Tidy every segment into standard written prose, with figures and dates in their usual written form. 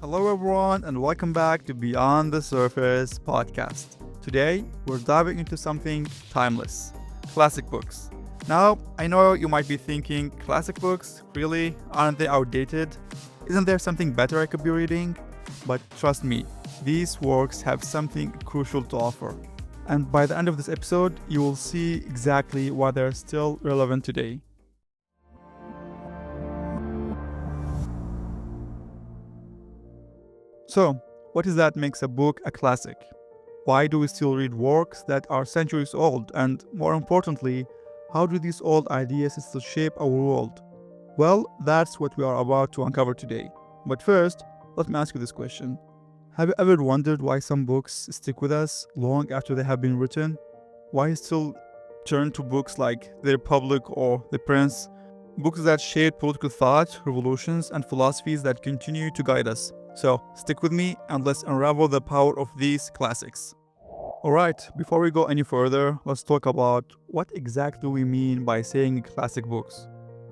Hello, everyone, and welcome back to Beyond the Surface podcast. Today, we're diving into something timeless: classic books. Now, I know you might be thinking, classic books? Really? Aren't they outdated? Isn't there something better I could be reading? But trust me, these works have something crucial to offer. And by the end of this episode, you will see exactly why they're still relevant today. So, what is that makes a book a classic? Why do we still read works that are centuries old? And more importantly, how do these old ideas still shape our world? Well, that's what we are about to uncover today. But first, let me ask you this question. Have you ever wondered why some books stick with us long after they have been written? Why still turn to books like The Republic or The Prince? Books that shaped political thought, revolutions, and philosophies that continue to guide us. So, stick with me and let's unravel the power of these classics. Alright, before we go any further, let's talk about what exactly we mean by saying classic books.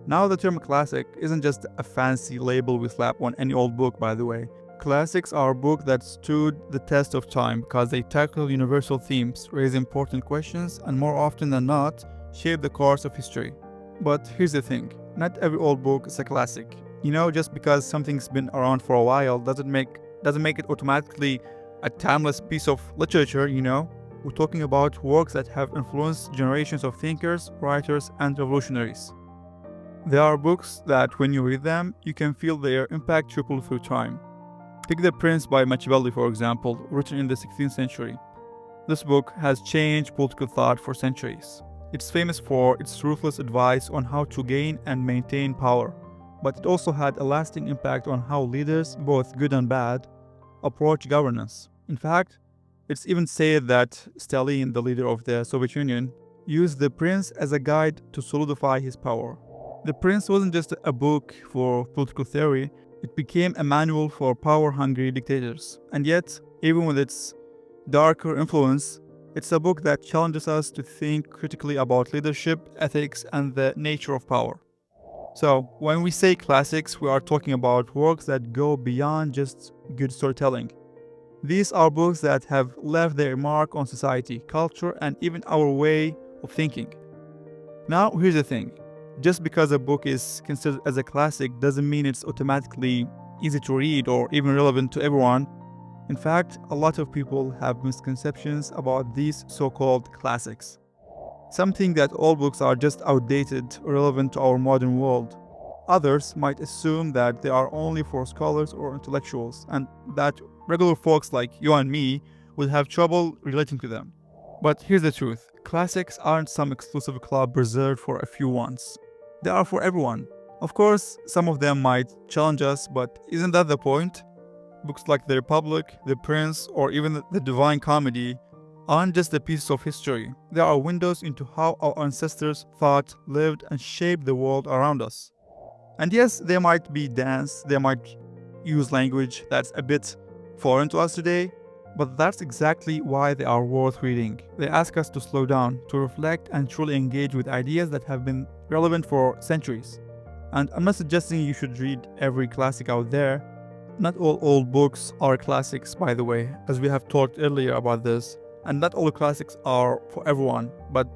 Now, the term classic isn't just a fancy label we slap on any old book, by the way. Classics are books that stood the test of time because they tackle universal themes, raise important questions, and more often than not, shape the course of history. But here's the thing, not every old book is a classic. Just because something's been around for a while doesn't make it automatically a timeless piece of literature. We're talking about works that have influenced generations of thinkers, writers, and revolutionaries. There are books that when you read them, you can feel their impact ripple through time. Take The Prince by Machiavelli, for example, written in the 16th century. This book has changed political thought for centuries. It's famous for its ruthless advice on how to gain and maintain power, but it also had a lasting impact on how leaders, both good and bad, approach governance. In fact, it's even said that Stalin, the leader of the Soviet Union, used The Prince as a guide to solidify his power. The Prince wasn't just a book for political theory, it became a manual for power-hungry dictators. And yet, even with its darker influence, it's a book that challenges us to think critically about leadership, ethics, and the nature of power. So, when we say classics, we are talking about works that go beyond just good storytelling. These are books that have left their mark on society, culture, and even our way of thinking. Now, here's the thing. Just because a book is considered as a classic doesn't mean it's automatically easy to read or even relevant to everyone. In fact, a lot of people have misconceptions about these so-called classics. Some think that all books are just outdated, irrelevant to our modern world. Others might assume that they are only for scholars or intellectuals, and that regular folks like you and me will have trouble relating to them. But here's the truth. Classics aren't some exclusive club reserved for a few ones. They are for everyone. Of course, some of them might challenge us, but isn't that the point? Books like The Republic, The Prince, or even The Divine Comedy aren't just a piece of history. They are windows into how our ancestors thought, lived, and shaped the world around us. And yes, they might be dense, they might use language that's a bit foreign to us today, but that's exactly why they are worth reading. They ask us to slow down, to reflect, and truly engage with ideas that have been relevant for centuries. And I'm not suggesting you should read every classic out there. Not all old books are classics, by the way, as we have talked earlier about this. And not all classics are for everyone, but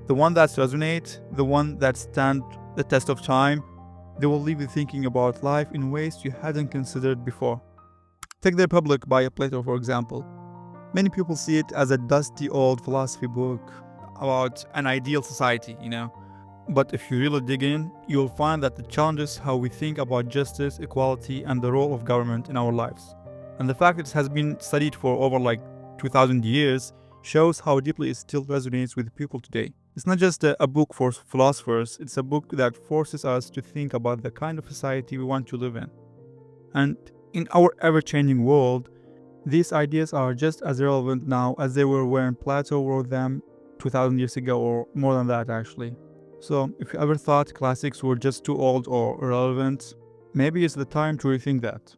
the one that resonate, the one that stand the test of time, they will leave you thinking about life in ways you hadn't considered before. Take The Republic by Plato, for example. Many people see it as a dusty old philosophy book about an ideal society. But if you really dig in, you'll find that it challenges how we think about justice, equality, and the role of government in our lives. And the fact that it has been studied for over 2,000 years shows how deeply it still resonates with people today. It's not just a book for philosophers, it's a book that forces us to think about the kind of society we want to live in. And in our ever-changing world, these ideas are just as relevant now as they were when Plato wrote them 2,000 years ago, or more than that actually. So if you ever thought classics were just too old or irrelevant, maybe it's the time to rethink that.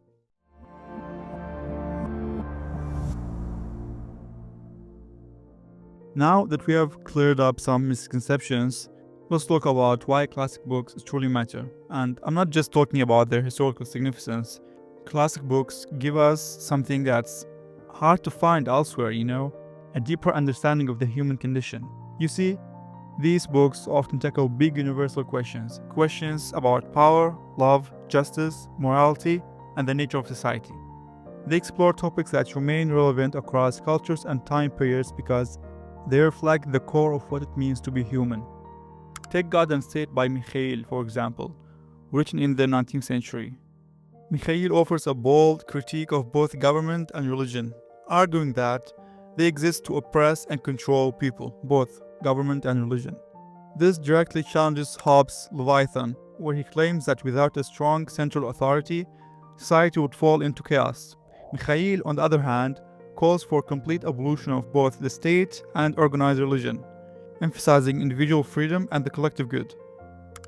Now that we have cleared up some misconceptions, let's talk about why classic books truly matter. And I'm not just talking about their historical significance. Classic books give us something that's hard to find elsewhere, a deeper understanding of the human condition. You see, these books often tackle big universal questions about power, love, justice, morality, and the nature of society. They explore topics that remain relevant across cultures and time periods because they reflect the core of what it means to be human. Take God and State by Mikhail, for example, written in the 19th century. Mikhail offers a bold critique of both government and religion, arguing that they exist to oppress and control people, both government and religion. This directly challenges Hobbes' Leviathan, where he claims that without a strong central authority, society would fall into chaos. Mikhail, on the other hand, calls for complete abolition of both the state and organized religion, emphasizing individual freedom and the collective good.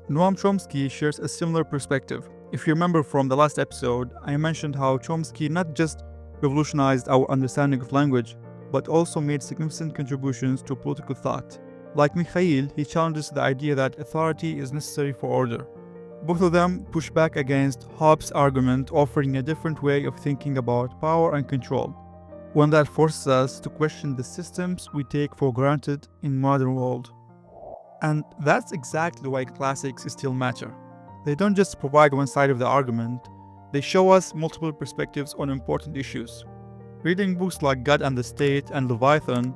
Noam Chomsky shares a similar perspective. If you remember from the last episode, I mentioned how Chomsky not just revolutionized our understanding of language, but also made significant contributions to political thought. Like Mikhail, he challenges the idea that authority is necessary for order. Both of them push back against Hobbes' argument, offering a different way of thinking about power and control, one that forces us to question the systems we take for granted in modern world. And that's exactly why classics still matter. They don't just provide one side of the argument, they show us multiple perspectives on important issues. Reading books like God and the State and Leviathan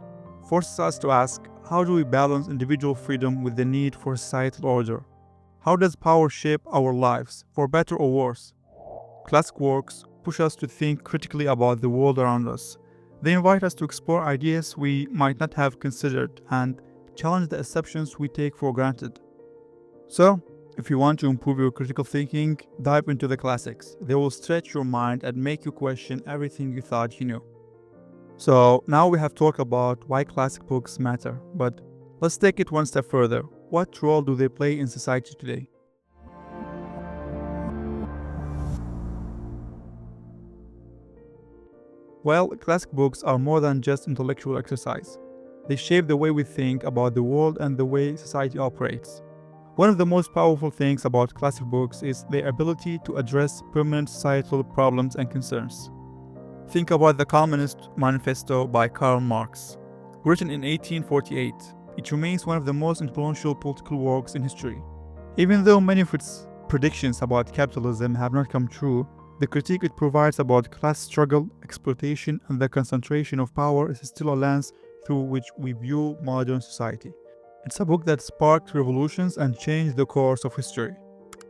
forces us to ask, how do we balance individual freedom with the need for societal order? How does power shape our lives, for better or worse? Classic works push us to think critically about the world around us. They invite us to explore ideas we might not have considered and challenge the assumptions we take for granted. So, if you want to improve your critical thinking, dive into the classics. They will stretch your mind and make you question everything you thought you knew. So, now we have talked about why classic books matter, but let's take it one step further. What role do they play in society today? Well, classic books are more than just intellectual exercise. They shape the way we think about the world and the way society operates. One of the most powerful things about classic books is their ability to address permanent societal problems and concerns. Think about the Communist Manifesto by Karl Marx. Written in 1848, it remains one of the most influential political works in history. Even though many of its predictions about capitalism have not come true, the critique it provides about class struggle, exploitation, and the concentration of power is still a lens through which we view modern society. It's a book that sparked revolutions and changed the course of history.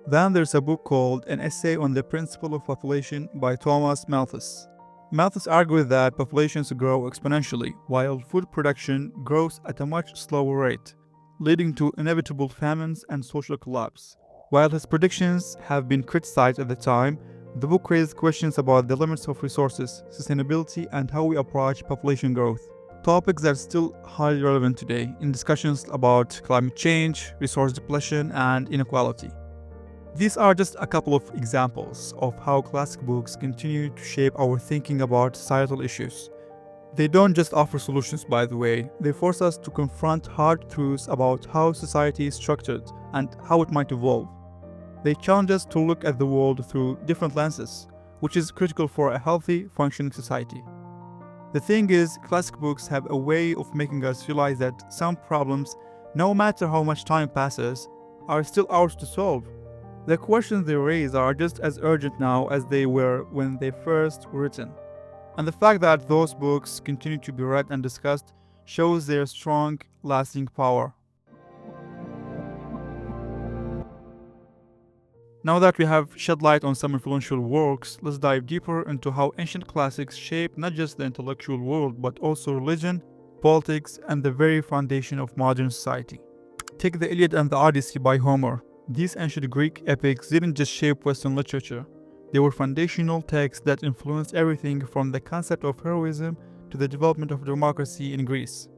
Then there's a book called An Essay on the Principle of Population by Thomas Malthus. Malthus argued that populations grow exponentially, while food production grows at a much slower rate, leading to inevitable famines and social collapse. While his predictions have been criticized at the time, the book raised questions about the limits of resources, sustainability, and how we approach population growth. Topics that are still highly relevant today in discussions about climate change, resource depletion, and inequality. These are just a couple of examples of how classic books continue to shape our thinking about societal issues. They don't just offer solutions, by the way, they force us to confront hard truths about how society is structured and how it might evolve. They challenge us to look at the world through different lenses, which is critical for a healthy, functioning society. The thing is, classic books have a way of making us realize that some problems, no matter how much time passes, are still ours to solve. The questions they raise are just as urgent now as they were when they first were written. And the fact that those books continue to be read and discussed shows their strong, lasting power. Now that we have shed light on some influential works, let's dive deeper into how ancient classics shaped not just the intellectual world, but also religion, politics, and the very foundation of modern society. Take the Iliad and the Odyssey by Homer. These ancient Greek epics didn't just shape Western literature. They were foundational texts that influenced everything from the concept of heroism to the development of democracy in Greece.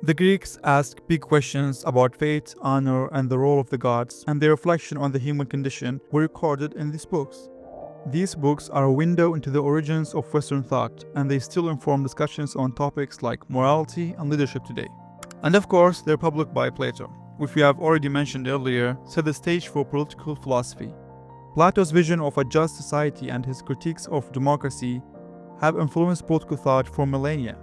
The Greeks asked big questions about fate, honor, and the role of the gods, and their reflection on the human condition were recorded in these books. These books are a window into the origins of Western thought, and they still inform discussions on topics like morality and leadership today. And of course, the Republic by Plato, which we have already mentioned earlier, set the stage for political philosophy. Plato's vision of a just society and his critiques of democracy have influenced political thought for millennia.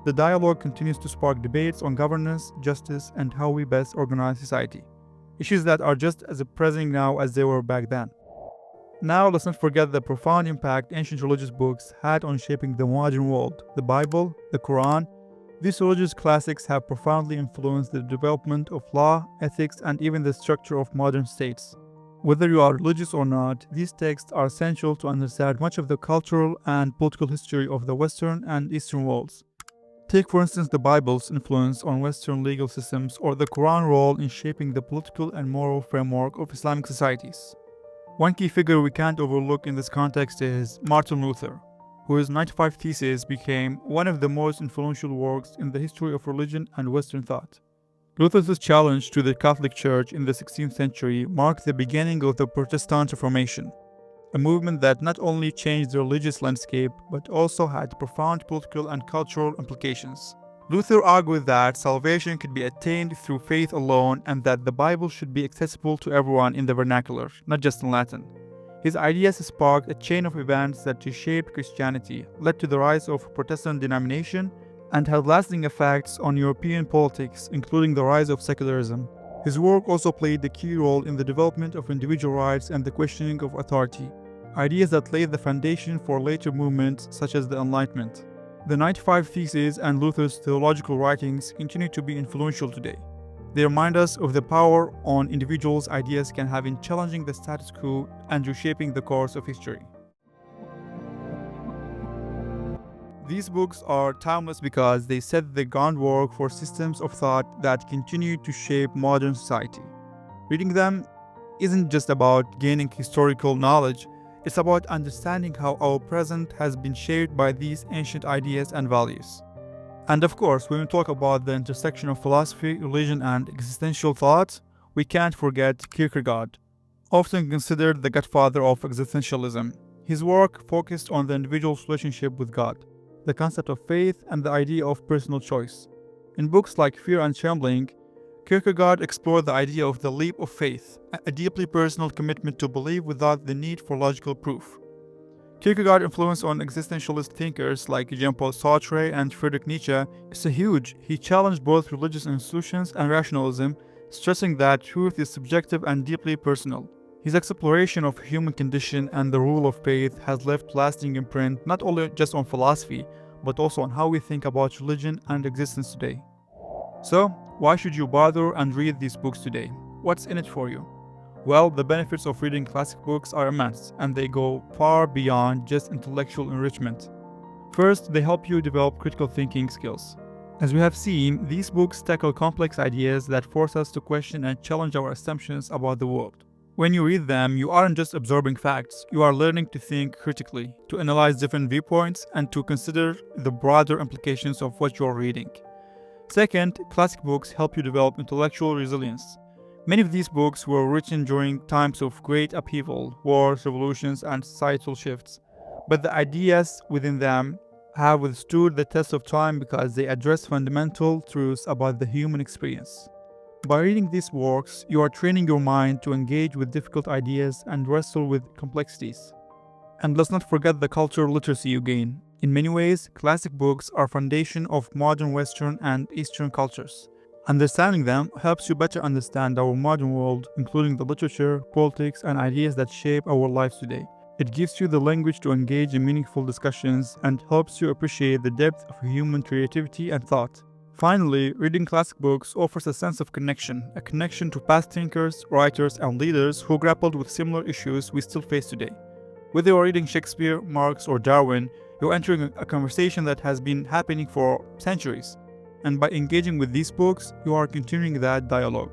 The dialogue continues to spark debates on governance, justice, and how we best organize society, issues that are just as pressing now as they were back then. Now, let's not forget the profound impact ancient religious books had on shaping the modern world. The Bible, the Quran, these religious classics have profoundly influenced the development of law, ethics, and even the structure of modern states. Whether you are religious or not, these texts are essential to understand much of the cultural and political history of the Western and Eastern worlds. Take, for instance, the Bible's influence on Western legal systems or the Quran's role in shaping the political and moral framework of Islamic societies. One key figure we can't overlook in this context is Martin Luther, whose 95 Theses became one of the most influential works in the history of religion and Western thought. Luther's challenge to the Catholic Church in the 16th century marked the beginning of the Protestant Reformation, a movement that not only changed the religious landscape but also had profound political and cultural implications. Luther argued that salvation could be attained through faith alone and that the Bible should be accessible to everyone in the vernacular, not just in Latin. His ideas sparked a chain of events that reshaped Christianity, led to the rise of Protestant denomination, and had lasting effects on European politics, including the rise of secularism. His work also played a key role in the development of individual rights and the questioning of authority, ideas that laid the foundation for later movements such as the Enlightenment. The 95 Theses and Luther's theological writings continue to be influential today. They remind us of the power on individuals' ideas can have in challenging the status quo and reshaping the course of history. These books are timeless because they set the groundwork for systems of thought that continue to shape modern society. Reading them isn't just about gaining historical knowledge, it's about understanding how our present has been shaped by these ancient ideas and values. And of course, when we talk about the intersection of philosophy, religion, and existential thought, we can't forget Kierkegaard, often considered the godfather of existentialism. His work focused on the individual's relationship with God, the concept of faith, and the idea of personal choice. In books like Fear and Trembling, Kierkegaard explored the idea of the leap of faith, a deeply personal commitment to believe without the need for logical proof. Kierkegaard's influence on existentialist thinkers like Jean-Paul Sartre and Friedrich Nietzsche is huge. He challenged both religious institutions and rationalism, stressing that truth is subjective and deeply personal. His exploration of human condition and the rule of faith has left lasting imprint not only just on philosophy, but also on how we think about religion and existence today. So, why should you bother and read these books today? What's in it for you? Well, the benefits of reading classic books are immense, and they go far beyond just intellectual enrichment. First, they help you develop critical thinking skills. As we have seen, these books tackle complex ideas that force us to question and challenge our assumptions about the world. When you read them, you aren't just absorbing facts, you are learning to think critically, to analyze different viewpoints, and to consider the broader implications of what you're reading. Second, classic books help you develop intellectual resilience. Many of these books were written during times of great upheaval, wars, revolutions, and societal shifts, but the ideas within them have withstood the test of time because they address fundamental truths about the human experience. By reading these works, you are training your mind to engage with difficult ideas and wrestle with complexities. And let's not forget the cultural literacy you gain. In many ways, classic books are foundation of modern Western and Eastern cultures. Understanding them helps you better understand our modern world, including the literature, politics, and ideas that shape our lives today. It gives you the language to engage in meaningful discussions and helps you appreciate the depth of human creativity and thought. Finally, reading classic books offers a sense of connection, a connection to past thinkers, writers, and leaders who grappled with similar issues we still face today. Whether you're reading Shakespeare, Marx, or Darwin, you're entering a conversation that has been happening for centuries. And by engaging with these books, you are continuing that dialogue.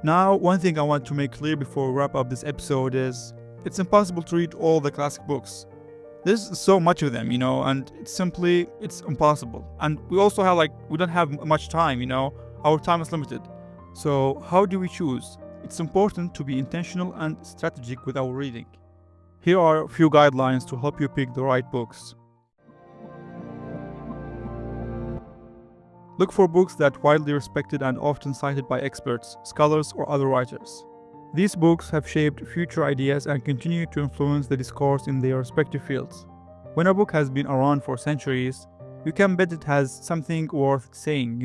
Now, one thing I want to make clear before we wrap up this episode is, it's impossible to read all the classic books. There's so much of them, and it's impossible. And we also we don't have much time, our time is limited. So how do we choose? It's important to be intentional and strategic with our reading. Here are a few guidelines to help you pick the right books. Look for books that are widely respected and often cited by experts, scholars, or other writers. These books have shaped future ideas and continue to influence the discourse in their respective fields. When a book has been around for centuries, you can bet it has something worth saying,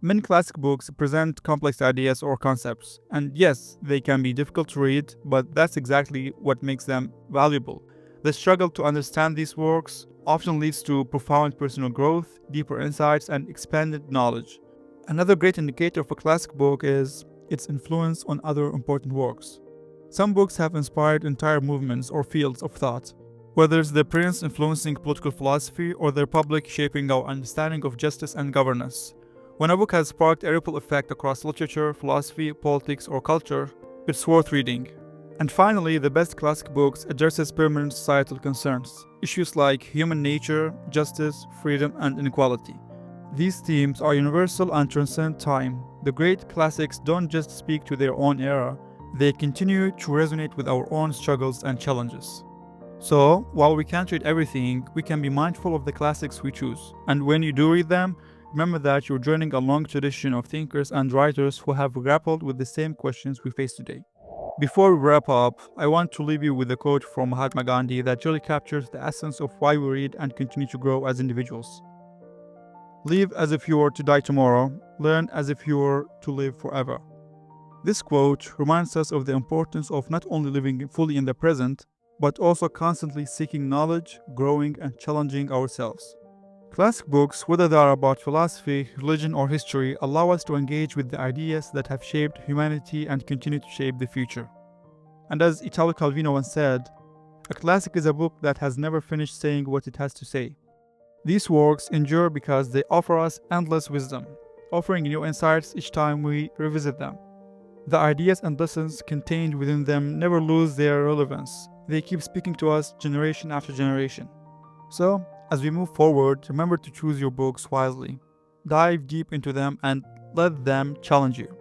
Many classic books present complex ideas or concepts, and yes, they can be difficult to read, but that's exactly what makes them valuable. The struggle to understand these works often leads to profound personal growth, deeper insights, and expanded knowledge. Another great indicator of a classic book is its influence on other important works. Some books have inspired entire movements or fields of thought, whether it's the Prince influencing political philosophy or the Republic shaping our understanding of justice and governance. When a book has sparked a ripple effect across literature, philosophy, politics, or culture, it's worth reading. And finally, the best classic books addresses permanent societal concerns, issues like human nature, justice, freedom, and inequality. These themes are universal and transcend time. The great classics don't just speak to their own era, they continue to resonate with our own struggles and challenges. So, while we can't read everything, we can be mindful of the classics we choose. And when you do read them, remember that you're joining a long tradition of thinkers and writers who have grappled with the same questions we face today. Before we wrap up, I want to leave you with a quote from Mahatma Gandhi that really captures the essence of why we read and continue to grow as individuals. Live as if you were to die tomorrow, learn as if you were to live forever. This quote reminds us of the importance of not only living fully in the present, but also constantly seeking knowledge, growing, and challenging ourselves. Classic books, whether they are about philosophy, religion, or history, allow us to engage with the ideas that have shaped humanity and continue to shape the future. And as Italo Calvino once said, a classic is a book that has never finished saying what it has to say. These works endure because they offer us endless wisdom, offering new insights each time we revisit them. The ideas and lessons contained within them never lose their relevance. They keep speaking to us generation after generation. So, as we move forward, remember to choose your books wisely. Dive deep into them and let them challenge you.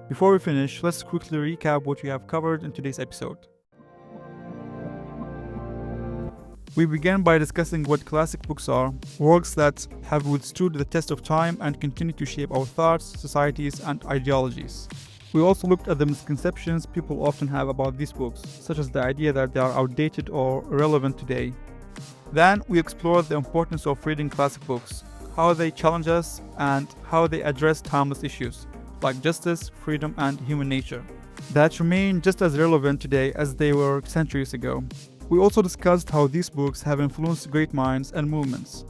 Before we finish, let's quickly recap what we have covered in today's episode. We began by discussing what classic books are, works that have withstood the test of time and continue to shape our thoughts, societies, and ideologies. We also looked at the misconceptions people often have about these books, such as the idea that they are outdated or irrelevant today. Then we explored the importance of reading classic books, how they challenge us, and how they address timeless issues like justice, freedom, and human nature that remain just as relevant today as they were centuries ago. We also discussed how these books have influenced great minds and movements.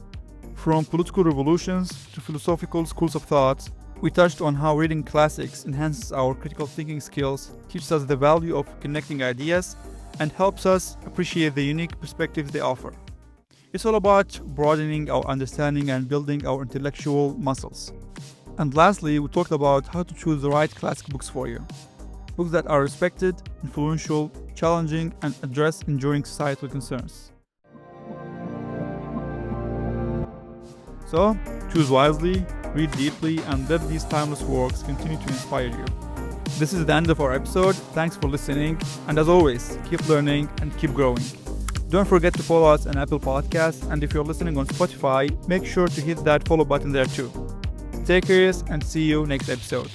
From political revolutions to philosophical schools of thought, we touched on how reading classics enhances our critical thinking skills, teaches us the value of connecting ideas, and helps us appreciate the unique perspectives they offer. It's all about broadening our understanding and building our intellectual muscles. And lastly, we talked about how to choose the right classic books for you. Books that are respected, influential, challenging, and address enduring societal concerns. So, choose wisely, read deeply, and let these timeless works continue to inspire you. This is the end of our episode. Thanks for listening, and as always, keep learning and keep growing. Don't forget to follow us on Apple Podcasts, and if you're listening on Spotify, make sure to hit that follow button there too. Stay curious and see you next episode.